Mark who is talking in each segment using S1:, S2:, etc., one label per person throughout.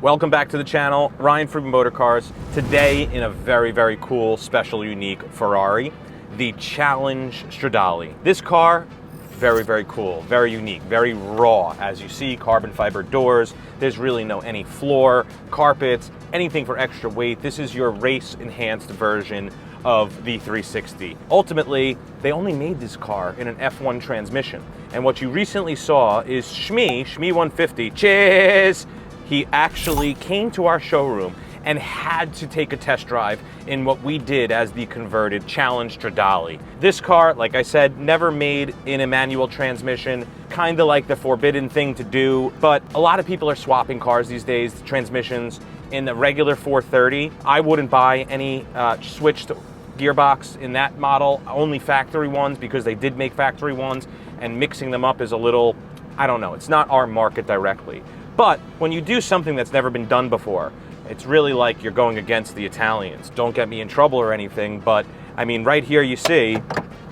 S1: Welcome back to the channel, Ryan Friedman Motor Cars. Today in a very, very cool, special, unique Ferrari, the Challenge Stradale. This car, very, very cool, very unique, very raw. As you see, carbon fiber doors. There's really no any floor, carpets, anything for extra weight. This is your race-enhanced version of the 360. Ultimately, they only made this car in an F1 transmission. And what you recently saw is Shmee 150, cheers! He actually came to our showroom and had to take a test drive in what we did as the converted Challenge Stradale. This car, like I said, never made in a manual transmission, kind of like the forbidden thing to do, but a lot of people are swapping cars these days, the transmissions. In the regular 430, I wouldn't buy any switched gearbox in that model, only factory ones, because they did make factory ones, and mixing them up is a little, I don't know, it's not our market directly. But when you do something that's never been done before, it's really like you're going against the Italians. Don't get me in trouble or anything, but I mean, right here you see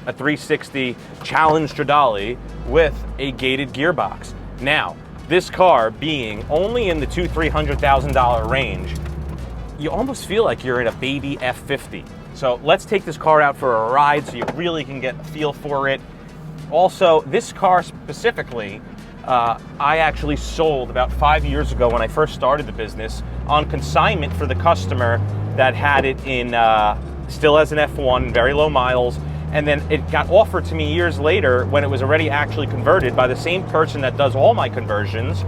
S1: a 360 Challenge Stradale with a gated gearbox. Now, this car being only in the $200,000-$300,000 range, you almost feel like you're in a baby F50. So let's take this car out for a ride so you really can get a feel for it. Also, this car specifically, I actually sold about 5 years ago when I first started the business on consignment for the customer that had it in, still as an F1, very low miles, and then it got offered to me years later when it was already actually converted by the same person that does all my conversions.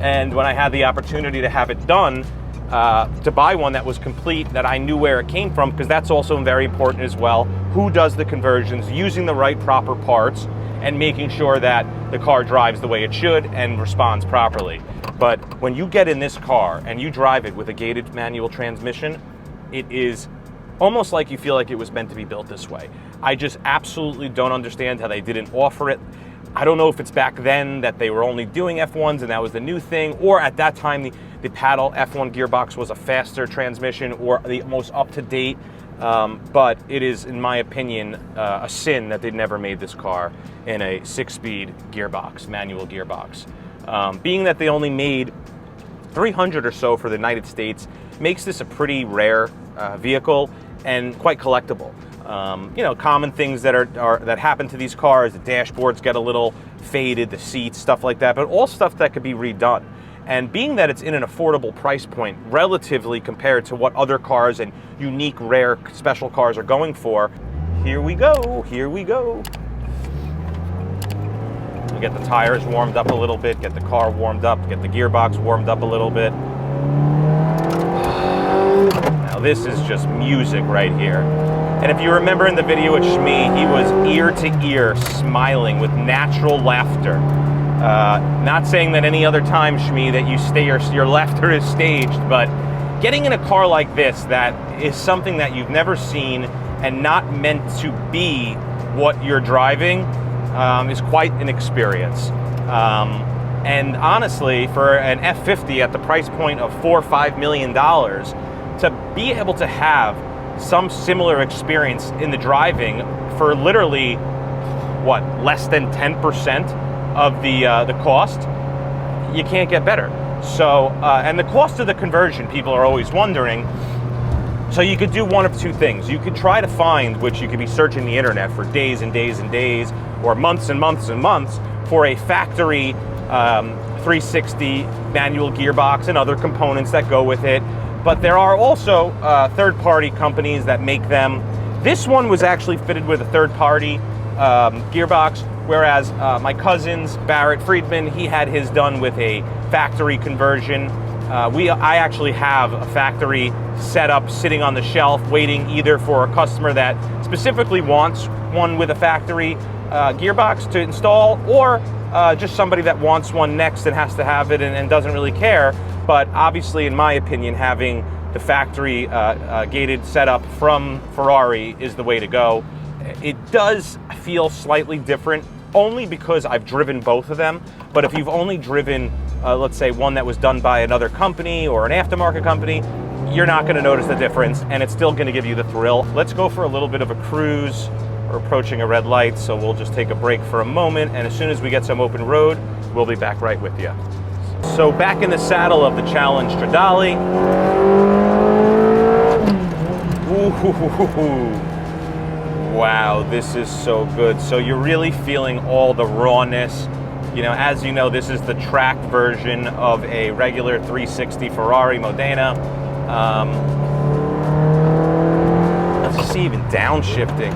S1: And when I had the opportunity to have it done, to buy one that was complete, that I knew where it came from, because that's also very important as well. Who does the conversions, using the right proper parts, and making sure that the car drives the way it should and responds properly. But when you get in this car and you drive it with a gated manual transmission, it is almost like you feel like it was meant to be built this way. I just absolutely don't understand how they didn't offer it. I don't know if it's back then that they were only doing F1s and that was the new thing, or at that time the paddle F1 gearbox was a faster transmission or the most up-to-date. But it is, in my opinion, a sin that they never made this car in a 6-speed gearbox, manual gearbox. Being that they only made 300 or so for the United States makes this a pretty rare vehicle and quite collectible. You know, common things that happen to these cars: the dashboards get a little faded, the seats, stuff like that, but all stuff that could be redone. And being that it's in an affordable price point relatively compared to what other cars and unique, rare, special cars are going for, here we go, here we go. We get the tires warmed up a little bit, get the car warmed up, get the gearbox warmed up a little bit. Now this is just music right here. And if you remember in the video with Shmee, he was ear to ear smiling with natural laughter. Not saying that any other time, Shmee, that your laughter is staged, but getting in a car like this that is something that you've never seen and not meant to be what you're driving is quite an experience. And honestly, for an F50 at the price point of $4 or $5 million, to be able to have some similar experience in the driving for literally, what, less than 10% of the cost, you can't get better. So, and the cost of the conversion, people are always wondering. So you could do one of two things. You could try to find, which you could be searching the internet for days and days and days, or months and months and months, for a factory 360 manual gearbox and other components that go with it. But there are also third-party companies that make them. This one was actually fitted with a third-party gearbox, whereas my cousin's, Barrett Friedman, he had his done with a factory conversion. I actually have a factory setup sitting on the shelf waiting either for a customer that specifically wants one with a factory gearbox to install, or just somebody that wants one next and has to have it and doesn't really care. But obviously, in my opinion, having the factory gated setup from Ferrari is the way to go. It does feel slightly different, only because I've driven both of them. But if you've only driven, let's say, one that was done by another company or an aftermarket company, you're not going to notice the difference, and it's still going to give you the thrill. Let's go for a little bit of a cruise. We're approaching a red light, so we'll just take a break for a moment, and as soon as we get some open road, we'll be back right with you. So So back in the saddle of the Challenge Stradale. Ooh, wow, this is so good. So you're really feeling all the rawness. You know, as you know, this is the track version of a regular 360 Ferrari Modena. Let's see, even downshifting.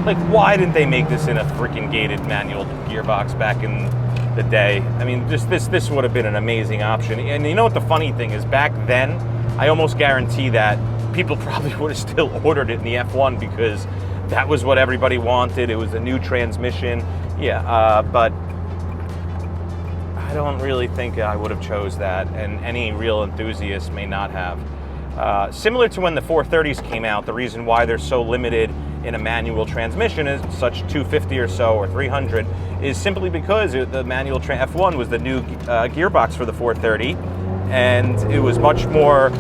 S1: Like, why didn't they make this in a freaking gated manual gearbox back in the day? I mean, just this would have been an amazing option. And you know what the funny thing is? Back then, I almost guarantee that people probably would have still ordered it in the F1 because that was what everybody wanted. It was a new transmission. Yeah, but I don't really think I would have chose that, and any real enthusiast may not have. Similar to when the 430s came out, the reason why they're so limited in a manual transmission is such 250 or so or 300 is simply because the manual F1 was the new gearbox for the 430, and it was much more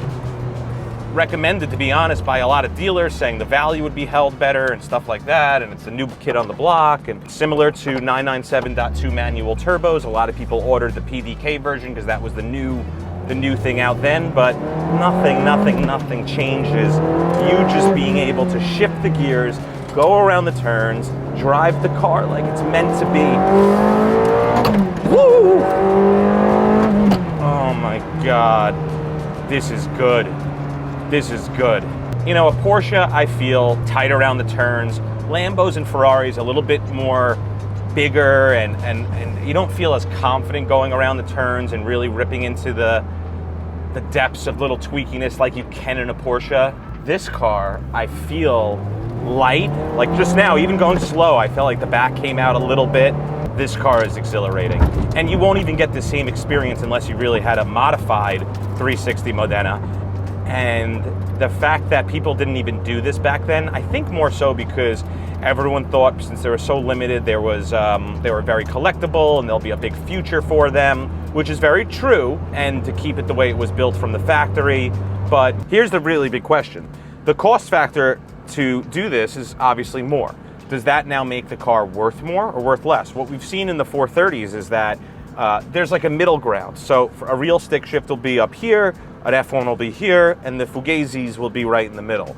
S1: recommended, to be honest, by a lot of dealers, saying the value would be held better and stuff like that, and it's the new kid on the block. And similar to 997.2 manual turbos, a lot of people ordered the PDK version because that was the new thing out then. But nothing changes you just being able to shift the gears, go around the turns, drive the car like it's meant to be. Woo! Oh my God, this is good. This is good. You know, a Porsche, I feel tight around the turns. Lambos and Ferraris a little bit more bigger, and you don't feel as confident going around the turns and really ripping into the depths of little tweakiness like you can in a Porsche. This car, I feel light. Like just now, even going slow, I felt like the back came out a little bit. This car is exhilarating. And you won't even get the same experience unless you really had a modified 360 Modena. And the fact that people didn't even do this back then, I think more so because everyone thought since they were so limited, they were very collectible and there'll be a big future for them, which is very true, and to keep it the way it was built from the factory. But here's the really big question. The cost factor to do this is obviously more. Does that now make the car worth more or worth less? What we've seen in the 430s is that there's like a middle ground. So a real stick shift will be up here, an F1 will be here, and the Fugazis will be right in the middle.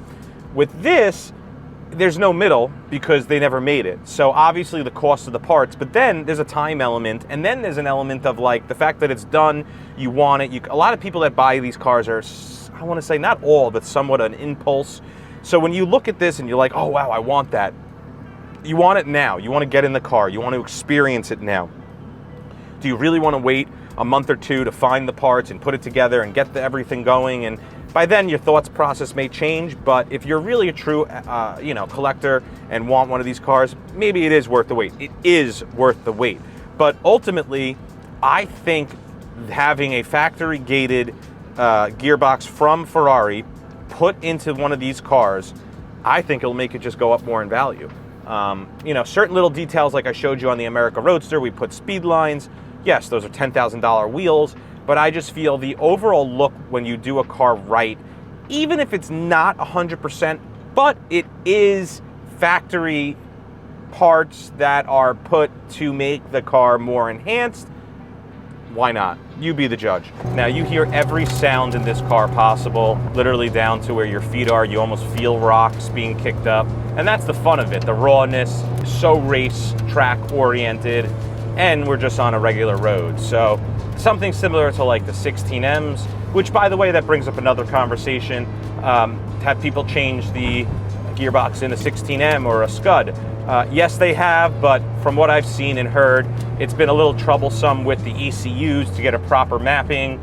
S1: With this, there's no middle because they never made it. So obviously the cost of the parts, but then there's a time element, and then there's an element of like the fact that it's done, you want it. A lot of people that buy these cars are, I want to say not all, but somewhat an impulse. So when you look at this and you're like, oh wow, I want that. You want it now. You want to get in the car. You want to experience it now. Do you really want to wait a month or two to find the parts and put it together and get everything going? And by then your thoughts process may change, but if you're really a true collector and want one of these cars, maybe it is worth the wait. It is worth the wait. But ultimately, I think having a factory gated gearbox from Ferrari put into one of these cars, I think it'll make it just go up more in value. Certain little details like I showed you on the America Roadster, we put speed lines. Yes, those are $10,000 wheels, but I just feel the overall look when you do a car right, even if it's not 100%, but it is factory parts that are put to make the car more enhanced, why not? You be the judge. Now, you hear every sound in this car possible, literally down to where your feet are. You almost feel rocks being kicked up, and that's the fun of it, the rawness, so race track oriented, and we're just on a regular road. So something similar to like the 16Ms, which, by the way, that brings up another conversation. Have people change the gearbox in a 16M or a Scud? Yes, they have, but from what I've seen and heard, it's been a little troublesome with the ECUs to get a proper mapping.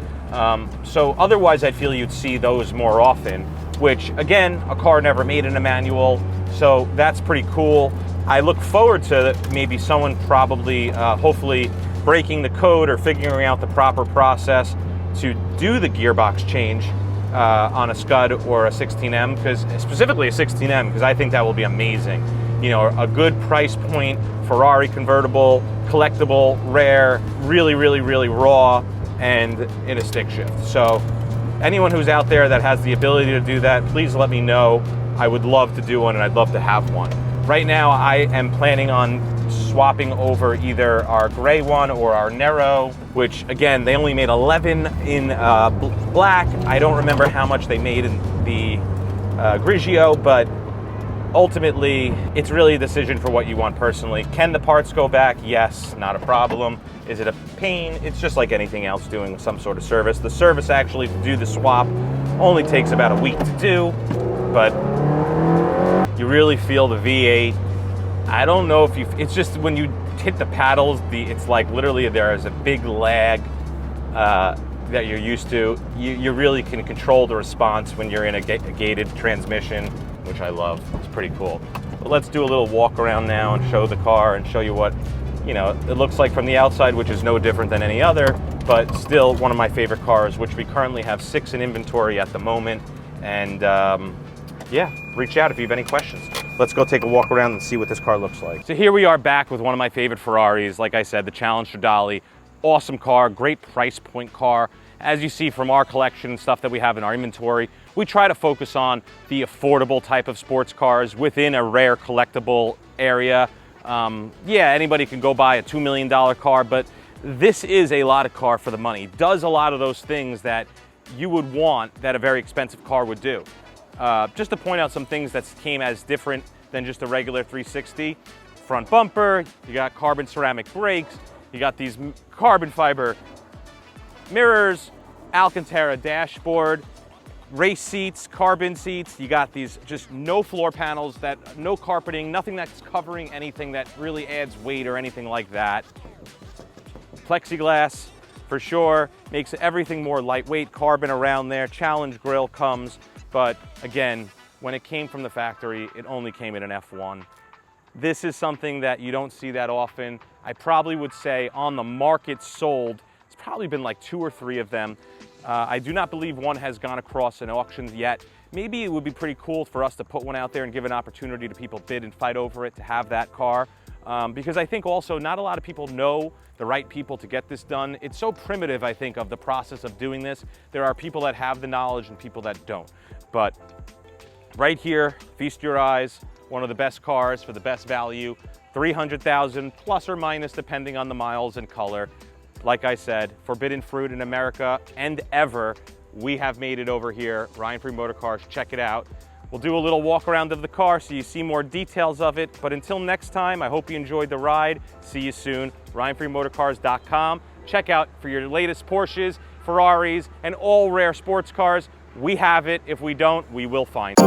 S1: So otherwise, I feel you'd see those more often, which, again, a car never made in a manual, so that's pretty cool. I look forward to maybe someone probably, hopefully, breaking the code or figuring out the proper process to do the gearbox change on a Scud or a 16M, because specifically a 16M, because I think that will be amazing. You know, a good price point, Ferrari convertible, collectible, rare, really, really, really raw, and in a stick shift. So anyone who's out there that has the ability to do that, please let me know. I would love to do one, and I'd love to have one. Right now, I am planning on swapping over either our gray one or our Nero, which again, they only made 11 in black. I don't remember how much they made in the Grigio, but ultimately, it's really a decision for what you want personally. Can the parts go back? Yes, not a problem. Is it a pain? It's just like anything else doing some sort of service. The service actually to do the swap only takes about a week to do, but you really feel the V8. I don't know if it's just when you hit the paddles, it's like literally there is a big lag that you're used to. You really can control the response when you're in a gated transmission, which I love. It's pretty cool. But let's do a little walk around now and show the car and show you what, you know, it looks like from the outside, which is no different than any other, but still one of my favorite cars, which we currently have 6 in inventory at the moment. And yeah, reach out if you have any questions. Let's go take a walk around and see what this car looks like. So here we are back with one of my favorite Ferraris. Like I said, the Challenge Stradale. Awesome car, great price point car. As you see from our collection and stuff that we have in our inventory, we try to focus on the affordable type of sports cars within a rare collectible area. Yeah, anybody can go buy a $2 million car, but this is a lot of car for the money. It does a lot of those things that you would want that a very expensive car would do. Just to point out some things that came as different than just a regular 360. Front bumper, you got carbon ceramic brakes, you got these carbon fiber mirrors, Alcantara dashboard, race seats, carbon seats. You got these just no floor panels, no carpeting, nothing that's covering anything that really adds weight or anything like that. Plexiglass for sure, makes everything more lightweight, carbon around there. Challenge grille comes, but again, when it came from the factory, it only came in an F1. This is something that you don't see that often. I probably would say on the market sold, it's probably been like 2 or 3 of them. I do not believe one has gone across an auction yet. Maybe it would be pretty cool for us to put one out there and give an opportunity to people bid and fight over it to have that car. Because I think also not a lot of people know the right people to get this done. It's so primitive, I think, of the process of doing this. There are people that have the knowledge and people that don't. But right here, feast your eyes, one of the best cars for the best value, 300,000 plus or minus depending on the miles and color. Like I said, forbidden fruit in America and ever. We have made it over here. Ryan Free Motor Cars, check it out. We'll do a little walk around of the car so you see more details of it. But until next time, I hope you enjoyed the ride. See you soon. RyanFreeMotorcars.com. Check out for your latest Porsches, Ferraris, and all rare sports cars. We have it. If we don't, we will find it.